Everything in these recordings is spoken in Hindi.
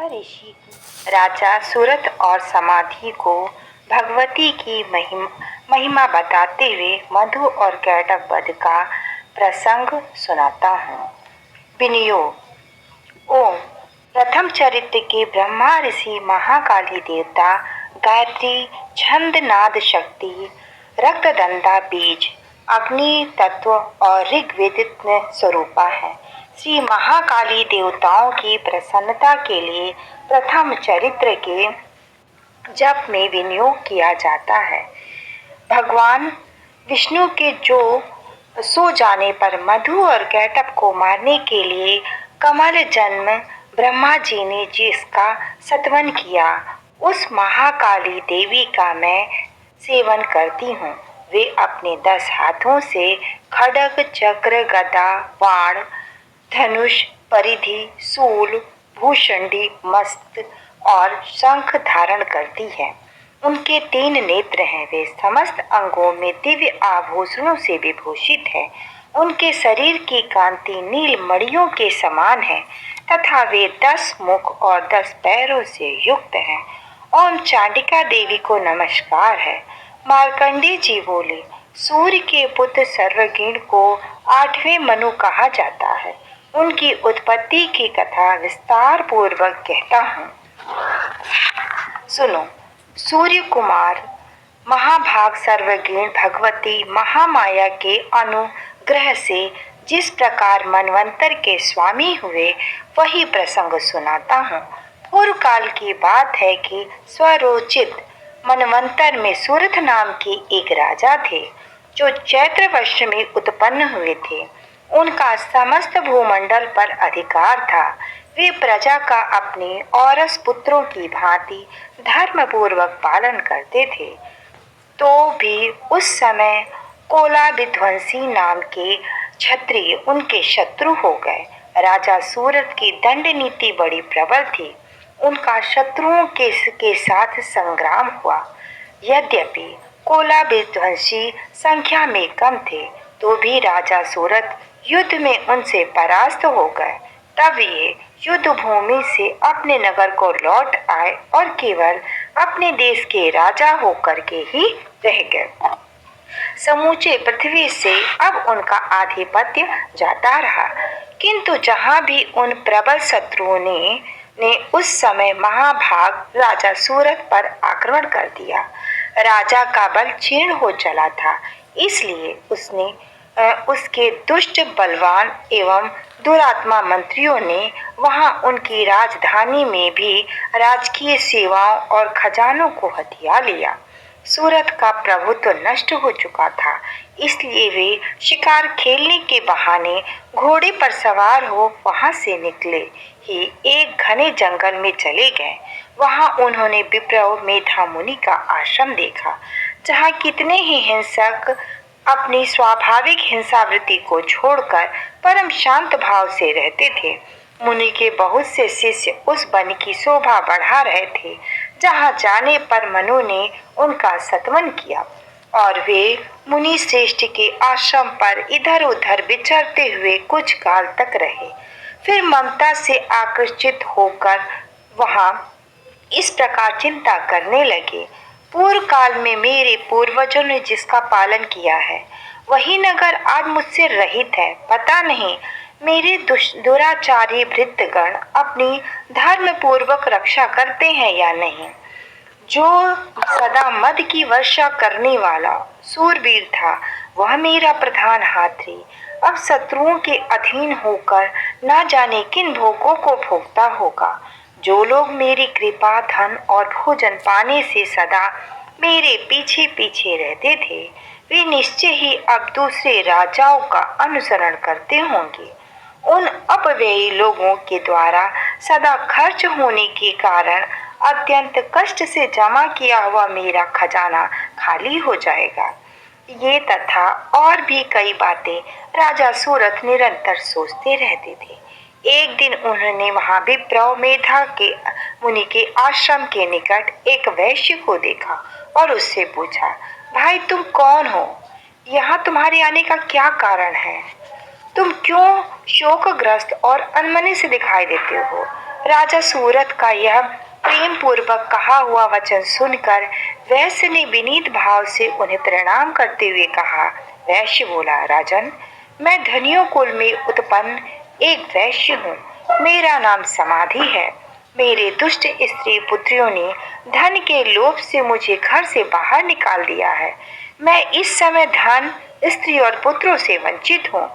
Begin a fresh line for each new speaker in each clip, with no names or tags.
ऋषि राजा सूरत और समाधि को भगवती की महिमा बताते हुए मधु और कैटभ वध का प्रसंग सुनाता हूँ। विनियोग। ओम। प्रथम चरित्र के ब्रह्मा ऋषि महाकाली देवता गायत्री छंद नाद शक्ति रक्तदंता बीज अग्नि तत्व और ऋग्वेदित स्वरूपा है। श्री महाकाली देवताओं की प्रसन्नता के लिए प्रथम चरित्र के जप में विनियोग किया जाता है। भगवान विष्णु के सो जाने पर मधु और कैटभ को मारने के लिए कमल जन्म ब्रह्मा जी ने जिसका सत्वन किया, उस महाकाली देवी का मैं सेवन करती हूँ। वे अपने 10 हाथों से खड्ग चक्र गदा बाण धनुष परिधि शूल भूषंडी मस्त और शंख धारण करती है। उनके 3 नेत्र हैं। वे समस्त अंगों में दिव्य आभूषणों से विभूषित है। उनके शरीर की कांति नील मणियों के समान है तथा वे 10 मुख और 10 पैरों से युक्त हैं। ओम चांडिका देवी को नमस्कार है। मार्कंडेय जी बोले, सूर्य के पुत्र सर्वज्ञ को 8वें मनु कहा जाता है। उनकी उत्पत्ति की कथा विस्तार पूर्वक कहता हूँ, सुनो। सूर्य कुमार महाभाग सर्वज्ञ भगवती महामाया के अनुग्रह से जिस प्रकार मनवंतर के स्वामी हुए, वही प्रसंग सुनाता हूँ। पूर्व काल की बात है कि स्वरोचित मनवंतर में सूरत नाम के एक राजा थे, जो चैत्र वर्ष में उत्पन्न हुए थे। उनका समस्त भूमंडल पर अधिकार था। वे प्रजा का अपने औरस पुत्रों की भांति धर्म पूर्वक पालन करते थे। तो भी उस समय कोला विध्वंसी नाम के क्षत्रिय उनके शत्रु हो गए। राजा सूरत की दंड नीति बड़ी प्रबल थी। उनका शत्रुओं के साथ संग्राम हुआ। यद्यपि कोला विध्वंसी संख्या में कम थे, तो भी राजा सूरत युद्ध में उनसे परास्त हो गए। तब ये युद्ध भूमि से अपने नगर को लौट आए और केवल अपने देश के राजा होकर के ही रह गए। समूचे पृथ्वी से अब उनका आधिपत्य जाता रहा। किंतु जहाँ भी उन प्रबल शत्रुओं ने उस समय महाभाग राजा सूरत पर आक्रमण कर दिया। राजा का बल क्षीण हो चला था, इसलिए उसके दुष्ट बलवान एवं दुरात्मा मंत्रियों ने वहां उनकी राजधानी में भी राजकीय सेवाओं और खजानों को हथिया लिया। सूरत का प्रभुत्व नष्ट हो चुका था, इसलिए वे शिकार खेलने के बहाने घोड़े पर सवार हो वहां से निकले ही एक घने जंगल में चले गए। वहां उन्होंने विप्रव मेधा मुनि का आश्रम देखा, जहां कितने ही हिंसक अपनी स्वाभाविक हिंसावृत्ति को छोड़कर परम शांत भाव से रहते थे। मुनि के बहुत से शिष्य उस वन की शोभा बढ़ा रहे थे, जहाँ जाने पर मनु ने उनका सत्वन किया और वे मुनि श्रेष्ठ के आश्रम पर इधर उधर विचरते हुए कुछ काल तक रहे। फिर ममता से आकर्षित होकर वहां इस प्रकार चिंता करने लगे, पूर्व काल में मेरे पूर्वजों ने जिसका पालन किया है, वही नगर आज मुझसे रहित है। पता नहीं मेरे दुराचारी भृत्यगण अपनी धर्म पूर्वक रक्षा करते हैं या नहीं। जो सदा मद की वर्षा करने वाला सूरवीर था, वह मेरा प्रधान हाथी अब शत्रुओं के अधीन होकर न जाने किन भोगों को भोगता होगा। जो लोग मेरी कृपा धन और भोजन पाने से सदा मेरे पीछे पीछे रहते थे, वे निश्चय ही अब दूसरे राजाओं का अनुसरण करते होंगे। उन अपव्ययी लोगों के द्वारा सदा खर्च होने के कारण अत्यंत कष्ट से जमा किया हुआ मेरा खजाना खाली हो जाएगा। ये तथा और भी कई बातें राजा सूरत निरंतर सोचते रहते थे। एक दिन उन्होंने वहां विप्रव मेधा के मुनि के आश्रम के निकट एक वैश्य को देखा और उससे पूछा, भाई तुम कौन हो? यहाँ तुम्हारे आने का क्या कारण है? तुम क्यों शोकग्रस्त और अनमने से दिखाई देते हो? राजा सूरत का यह प्रेम पूर्वक कहा हुआ वचन सुनकर वैश्य ने विनीत भाव से उन्हें प्रणाम करते हुए कहा। वैश्य बोला, राजन, मैं धनियों कुल में उत्पन्न एक वैश्य हूँ। मेरा नाम समाधि है। मेरे दुष्ट स्त्री पुत्रियों ने धन के लोभ से मुझे घर से बाहर निकाल दिया है। मैं इस समय धन, स्त्री और पुत्रों से वंचित हूँ।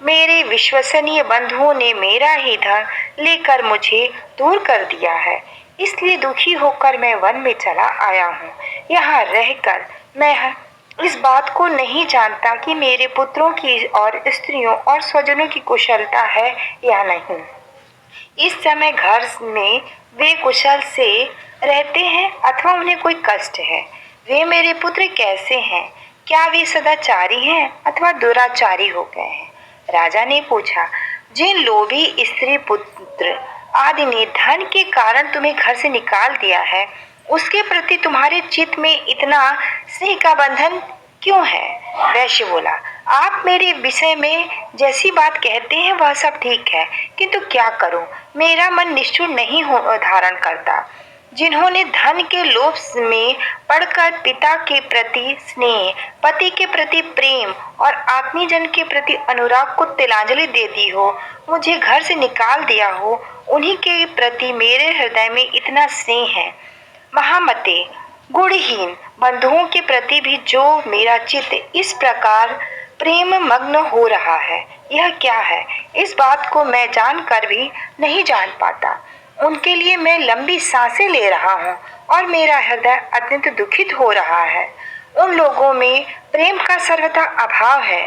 मेरे विश्वसनीय बंधुओं ने मेरा ही धन लेकर मुझे दूर कर दिया है, इसलिए दुखी होकर मैं वन में चला आया हूँ। यहाँ रहकर मैं इस बात को नहीं जानता कि मेरे पुत्रों की और स्त्रियों और स्वजनों की कुशलता है या नहीं। इस समय घर में वे कुशल से रहते हैं अथवा उन्हें कोई कष्ट है। वे मेरे पुत्र कैसे हैं? क्या वे सदाचारी हैं अथवा दुराचारी हो गए हैं? राजा ने पूछा, जिन लोभी स्त्री पुत्र आदि ने धन के कारण तुम्हें घर से निकाल दिया है, उसके प्रति तुम्हारे चित्त में इतना स्नेह का बंधन क्यों है? वैश्य बोला, आप मेरे विषय में जैसी बात कहते हैं वह सब ठीक है, किंतु क्या करूं, मेरा मन निष्ठुर नहीं धारण करता। जिन्होंने धन के लोभ में पड़कर पिता के प्रति स्नेह, पति के प्रति प्रेम और आत्मीजन के प्रति अनुराग को तिलांजलि दे दी हो, मुझे घर से निकाल दिया हो, उन्हीं के प्रति मेरे हृदय में इतना स्नेह है। महामते, गुणहीन बंधुओं के प्रति भी जो मेरा चित्त इस प्रकार प्रेम मग्न हो रहा है, यह क्या है? इस बात को मैं जानकर भी नहीं जान पाता। उनके लिए मैं लंबी सांसें ले रहा हूँ और मेरा हृदय अत्यंत दुखित हो रहा है। उन लोगों में प्रेम का सर्वथा अभाव है,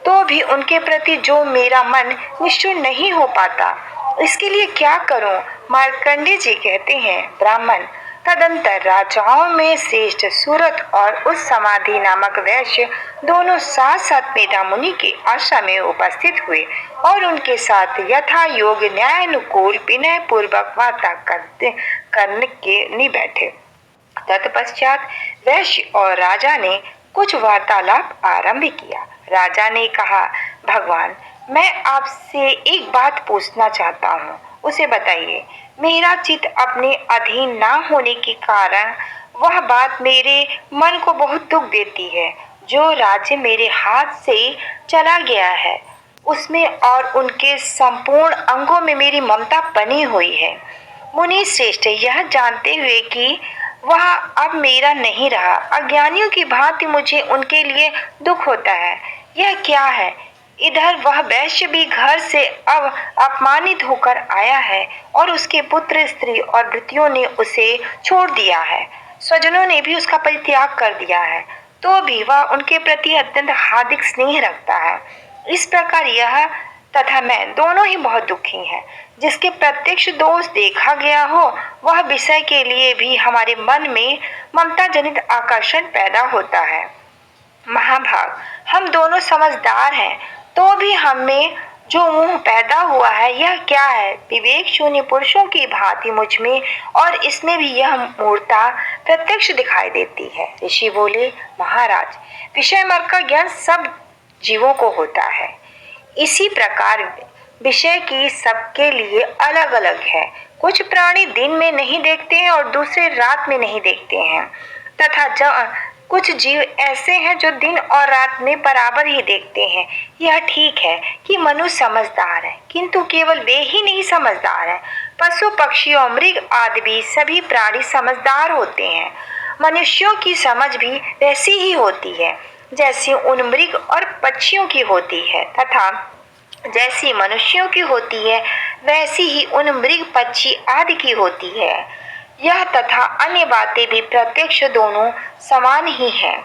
तो भी उनके प्रति जो मेरा मन निश्चल नहीं हो पाता, इसके लिए क्या करूं? मार्कंडेय जी कहते हैं, ब्राह्मण, तदंतर राजाओं में श्रेष्ठ सूरत और उस समाधि नामक वैश्य दोनों साथ साथ मेधा मुनि के आश्रम में उपस्थित हुए और उनके साथ यथा योग न्यायानुकूल विनय पूर्वक वार्ता करने के बैठे। तत्पश्चात वैश्य और राजा ने कुछ वार्तालाप आरंभ किया। राजा ने कहा, भगवान, मैं आपसे एक बात पूछना चाहता हूँ, उसे बताइए। मेरा चित्त अपने अधीन ना होने के कारण वह बात मेरे मन को बहुत दुख देती है। जो राज्य मेरे हाथ से चला गया है, उसमें और उनके संपूर्ण अंगों में मेरी ममता बनी हुई है। मुनि श्रेष्ठ, यह जानते हुए कि वह अब मेरा नहीं रहा, अज्ञानियों की भांति मुझे उनके लिए दुख होता है। यह क्या है? इधर वह वैश्य भी घर से अब अपमानित होकर आया है और उसके पुत्र, स्त्री और भृत्यों ने उसे छोड़ दिया है। स्वजनों ने भी उसका परित्याग कर दिया है, तो भी वह उनके प्रति अत्यंत हार्दिक स्नेह रखता है। इस प्रकार यह तथा मैं दोनों ही बहुत दुखी हैं। जिसके प्रत्यक्ष दोष देखा गया हो, वह विषय के लिए भी हमारे मन में ममता जनित आकर्षण पैदा होता है। महाभाग, हम दोनों समझदार हैं, तो भी हमें जो मोह पैदा हुआ है, यह क्या है? विवेक शून्य पुरुषों की भांति मुझ में और इसमें भी यह मूर्ता प्रत्यक्ष दिखाई देती है। ऋषि बोले, महाराज, विषय मार्ग का ज्ञान सब जीवों को होता है। इसी प्रकार विषय की सबके लिए अलग अलग है। कुछ प्राणी दिन में नहीं देखते हैं और दूसरे रात में नहीं देखते हैं, तथा कुछ जीव ऐसे हैं जो दिन और रात में बराबर ही देखते हैं। यह ठीक है कि मनुष्य समझदार है, किंतु केवल वे ही नहीं समझदार हैं। पशु, पक्षी और मृग आदि भी सभी प्राणी समझदार होते हैं। मनुष्यों की समझ भी वैसी ही होती है जैसी उन मृग और पक्षियों की होती है, तथा जैसी मनुष्यों की होती है वैसी ही उन मृग, पक्षी आदि की होती है। यह तथा अन्य बातें भी प्रत्यक्ष दोनों समान ही हैं।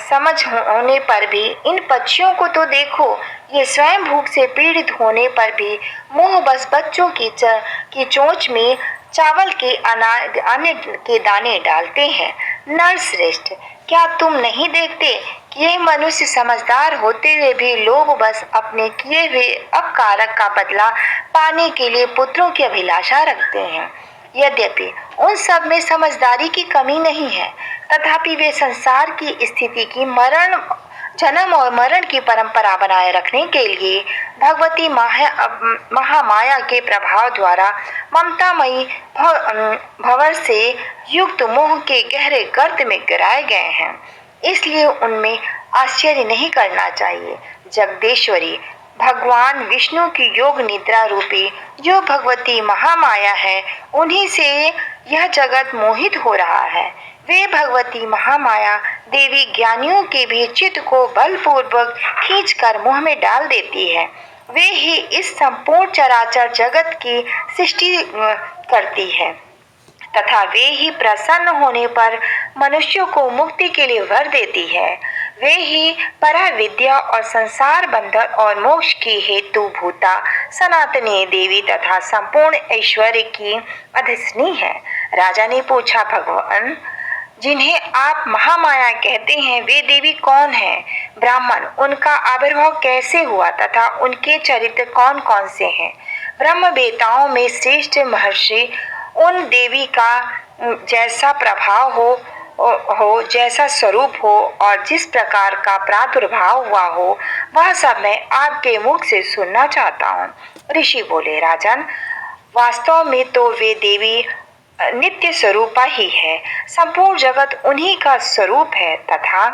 समझ होने पर भी इन पक्षियों को तो देखो, ये स्वयं भूख से पीड़ित होने पर भी मोह बस बच्चों की चोंच में चावल के अन्न के दाने डालते हैं। नरश्रेष्ठ, क्या तुम नहीं देखते कि ये मनुष्य समझदार होते हुए भी लोग बस अपने किए हुए अपकारक का बदला पाने के लिए पुत्रों की अभिलाषा रखते हैं? यद्यपि उन सब में समझदारी की कमी नहीं है, तथापि वे संसार की स्थिति की मरण जन्म और मरण की परंपरा बनाए रखने के लिए भगवती महामाया के प्रभाव द्वारा ममतामयी भंवर से युक्त मोह के गहरे गर्त में गिराए गए हैं। इसलिए उनमें आश्चर्य नहीं करना चाहिए। जगदेश्वरी भगवान विष्णु की योग निद्रा रूपी जो भगवती महामाया है, उन्हीं से यह जगत मोहित हो रहा है। वे भगवती महामाया देवी ज्ञानियों के भी चित्त को बलपूर्वक खींचकर मोह में डाल देती है। वे ही इस संपूर्ण चराचर जगत की सृष्टि करती है तथा वे ही प्रसन्न होने पर मनुष्यों को मुक्ति के लिए वर देती है। वे ही परा विद्या और संसार बंधन और मोक्ष की हेतु भूता सनातनी देवी तथा संपूर्ण ऐश्वर्य की अधिष्ठानी है। राजा ने पूछा, भगवान जिन्हें आप महामाया कहते हैं, वे देवी कौन है? ब्राह्मण, उनका आविर्भाव कैसे हुआ तथा उनके चरित्र कौन कौन से हैं? ब्रह्म वेताओं में श्रेष्ठ महर्षि उन देवी का जैसा प्रभाव हो, जैसा स्वरूप हो और जिस प्रकार का प्रादुर्भाव हुआ हो, वह सब मैं आपके मुख से सुनना चाहता हूँ। ऋषि बोले, राजन, वास्तव में तो वे देवी नित्य स्वरूपा ही है। संपूर्ण जगत उन्हीं का स्वरूप है तथा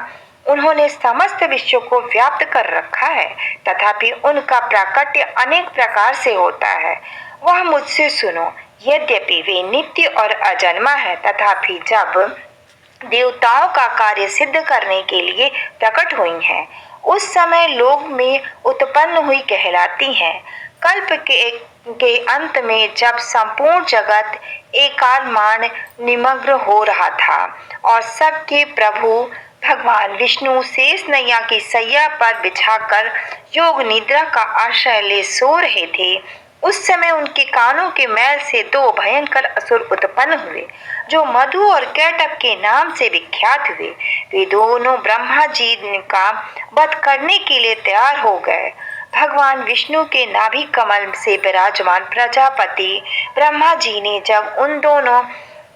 उन्होंने समस्त विश्व को व्याप्त कर रखा है। तथापि उनका प्राकट्य अनेक प्रकार से होता है। वह मुझसे सुनो। यद्यपि वे नित्य और अजन्मा है, तथापि जब देवताओं का कार्य सिद्ध करने के लिए प्रकट हुई हैं, उस समय लोक में उत्पन्न हुई कहलाती हैं। कल्प के अंत में जब संपूर्ण जगत एकालमान निमग्न हो रहा था और सबके प्रभु भगवान विष्णु शेष नैया की सैया पर बिछाकर योग निद्रा का आश्रय ले सो रहे थे, उस समय उनके कानों के मैल से दो भयंकर असुर उत्पन्न हुए, जो मधु और कैटभ के नाम से विख्यात हुए। वे दोनों ब्रह्मा जी का वध करने के लिए तैयार हो गए। भगवान विष्णु के नाभि कमल से विराजमान प्रजापति ब्रह्मा जी ने जब उन दोनों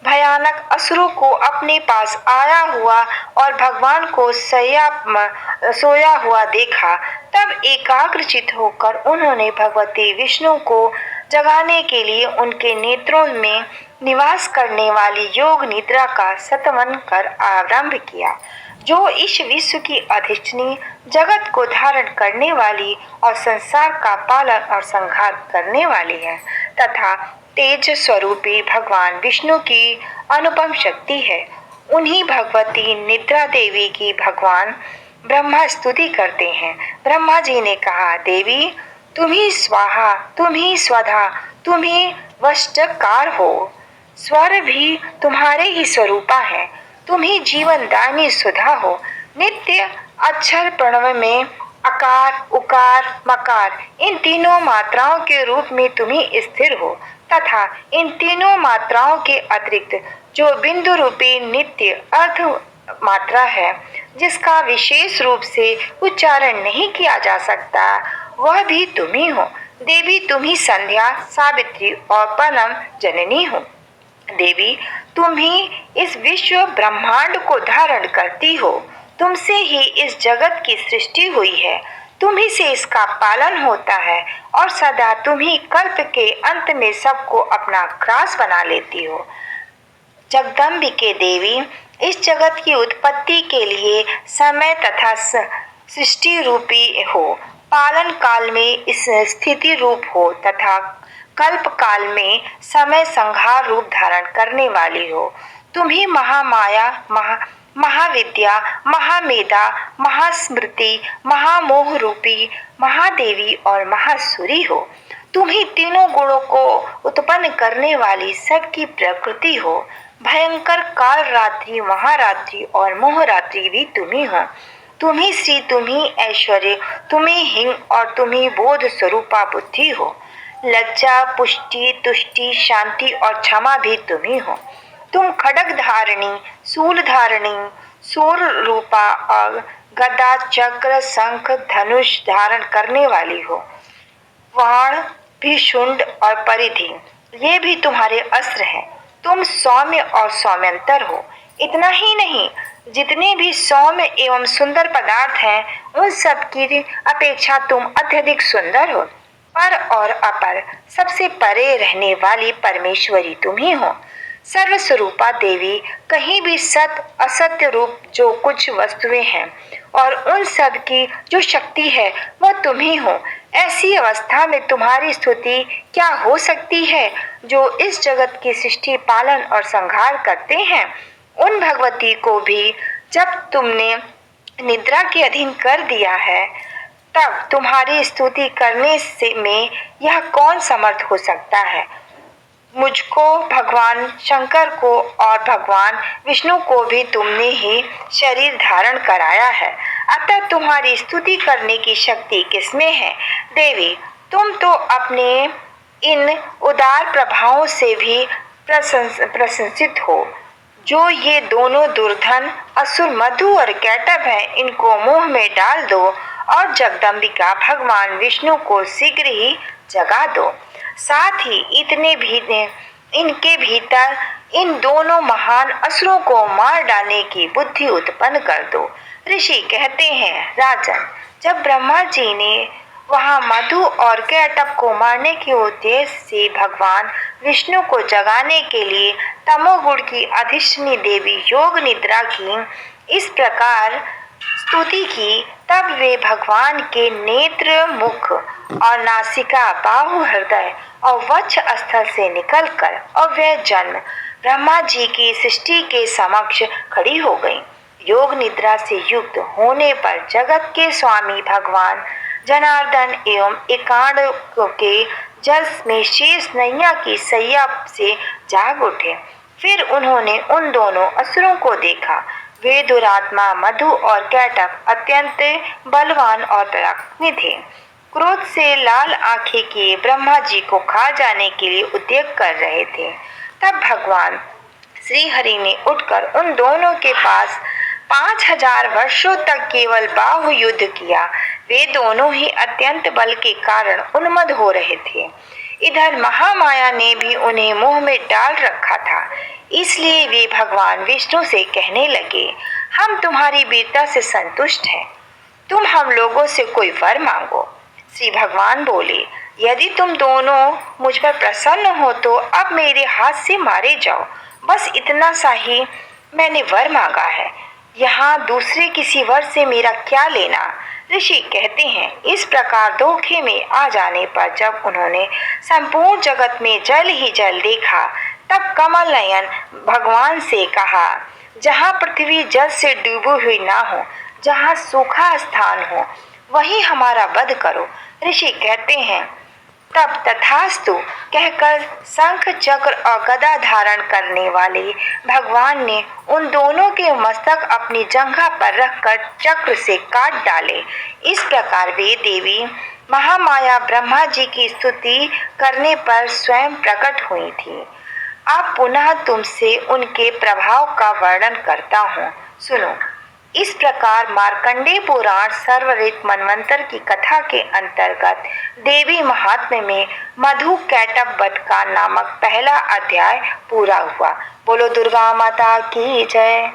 भयानक असुरों को अपने पास आया हुआ और भगवान को सोया हुआ देखा, तब एकाग्रचित होकर उन्होंने भगवती विष्णु को जगाने के लिए उनके नेत्रों में निवास करने वाली योग निद्रा का सतवन कर आरंभ किया, जो इस विश्व की अधिष्ठानी, जगत को धारण करने वाली और संसार का पालन और संहार करने वाली है तथा तेज स्वरूपी भगवान विष्णु की अनुपम शक्ति है। उन्हीं भगवती निद्रा देवी की भगवान ब्रह्मा स्तुति करते हैं। ब्रह्मा जी ने कहा, देवी तुम ही स्वाहा, तुम ही स्वधा, तुम ही वष्टकार हो। स्वर भी तुम्हारे ही स्वरूपा है। तुम ही जीवन दायनी सुधा हो। नित्य अक्षर प्रणव में अकार, उकार, मकार इन तीनों मात्राओं के रूप में तुम ही स्थिर हो तथा इन तीनों मात्राओं के अतिरिक्त जो बिंदु रूपी नित्य अर्थ मात्रा है, जिसका विशेष रूप से उच्चारण नहीं किया जा सकता, वह भी तुम ही हो। देवी तुम ही संध्या, सावित्री और परम जननी हो। देवी तुम ही इस विश्व ब्रह्मांड को धारण करती हो। तुमसे ही इस जगत की सृष्टि हुई है। तुम ही से इसका पालन होता है और सदा तुम ही कल्प के अंत में सबको अपना ग्रास बना लेती हो। जगदम्बिके देवी, इस जगत की उत्पत्ति के लिए समय तथा सृष्टि रूपी हो, पालन काल में इस स्थिति रूप हो तथा कल्प काल में समय संहार रूप धारण करने वाली हो। तुम ही महामाया, महाविद्या, महामेधा, महास्मृति, महामोह रूपी महादेवी और महासुरी हो। तुम ही तीनों गुणों को उत्पन्न करने वाली सबकी प्रकृति हो। भयंकर काल रात्रि, महारात्रि और मोहरात्रि भी तुम ही हो। तुम ही श्री, तुम ही ऐश्वर्य, तुम ही हिंग और तुम ही बोध स्वरूपा बुद्धि हो। लज्जा, पुष्टि, तुष्टि, शांति और क्षमा भी तुम ही हो। तुम खड्ग धारणी, शूल धारणी, सूर रूपा और गदा, चक्र, शंख, धनुष धारण करने वाली हो। बाण, भीषुंड और परिधि ये भी तुम्हारे अस्त्र हैं। तुम सौम्य और सौम्यंतर हो। इतना ही नहीं, जितने भी सौम्य एवं सुंदर पदार्थ हैं उन सब की अपेक्षा तुम अत्यधिक सुंदर हो। पर और अपर सबसे परे रहने वाली परमेश्वरी तुम ही हो। सर्वस्वरूपा देवी, कहीं भी सत असत्य रूप जो कुछ वस्तुएं हैं और उन सब की जो शक्ति है वह तुम ही हो। ऐसी अवस्था में तुम्हारी स्तुति क्या हो सकती है? जो इस जगत की सृष्टि, पालन और संहार करते हैं, उन भगवती को भी जब तुमने निद्रा के अधीन कर दिया है, तब तुम्हारी स्तुति करने से में यह कौन समर्थ हो सकता है? मुझको, भगवान शंकर को और भगवान विष्णु को भी तुमने ही शरीर धारण कराया है, अतः तुम्हारी स्तुति करने की शक्ति किसमें है? देवी, तुम तो अपने इन उदार प्रभावों से भी प्रशंसित हो। जो ये दोनों दुर्धन असुर मधु और कैटभ हैं, इनको मुंह में डाल दो और जगदम्बिका भगवान विष्णु को शीघ्र ही जगा दो। साथ ही इनके भीतर इन दोनों महान असुरों को मार डालने की बुद्धि उत्पन्न कर दो। ऋषि कहते हैं, राजन, जब ब्रह्मा जी ने वहां मधु और कैटभ को मारने के उद्देश्य से भगवान विष्णु को जगाने के लिए तमोगुण की अधिष्ठानी देवी योग निद्रा की इस प्रकार स्तुति की, तब वे भगवान के नेत्र, मुख और नासिका, बाहु, हृदय और वक्ष स्थल से निकलकर अव्यय जन्म ब्रह्मा जी की सृष्टि के समक्ष खड़ी हो गई। योग निद्रा से युक्त होने पर जगत के स्वामी भगवान जनार्दन एवं एकांड के जल में शेष नैया की सैया से जाग उठे। फिर उन्होंने उन दोनों असुरों को देखा। वे दुरात्मा मधु और कैटभ अत्यंत बलवान और पराक्रमी थे। क्रोध से लाल आंखें किए ब्रह्मा जी को खा जाने के लिए उद्यत कर रहे थे। तब भगवान श्री हरि ने उठकर उन दोनों के पास 5000 वर्षों तक केवल बाहु युद्ध किया। वे दोनों ही अत्यंत बल के कारण उन्मत्त हो रहे थे। इधर महामाया ने भी उन्हें मुंह में डाल रखा था। इसलिए वे भगवान विष्णु से कहने लगे, हम तुम्हारी वीरता से संतुष्ट हैं, तुम हम लोगों से कोई वर मांगो। श्री भगवान बोले, यदि तुम दोनों मुझ पर प्रसन्न हो तो अब मेरे हाथ से मारे जाओ। बस इतना सा ही मैंने वर मांगा है, यहाँ दूसरे किसी वर से मेरा क्या लेना। ऋषि कहते हैं, इस प्रकार धोखे में आ जाने पर जब उन्होंने संपूर्ण जगत में जल ही जल देखा, तब कमल नयन भगवान से कहा, जहाँ पृथ्वी जल से डूबी हुई ना हो, जहाँ सूखा स्थान हो, वहीं हमारा वध करो। ऋषि कहते हैं, तब तथास्तु कहकर शंख, चक्र और गदा धारण करने वाले भगवान ने उन दोनों के मस्तक अपनी जंघा पर रखकर चक्र से काट डाले। इस प्रकार वे देवी महामाया ब्रह्मा जी की स्तुति करने पर स्वयं प्रकट हुई थी। अब पुनः तुमसे उनके प्रभाव का वर्णन करता हूँ, सुनो। इस प्रकार मार्कंडेय पुराण सर्वऋत मनवंतर की कथा के अंतर्गत देवी महात्म्य में मधु कैटभ वध का नामक पहला अध्याय पूरा हुआ। बोलो दुर्गा माता की जय।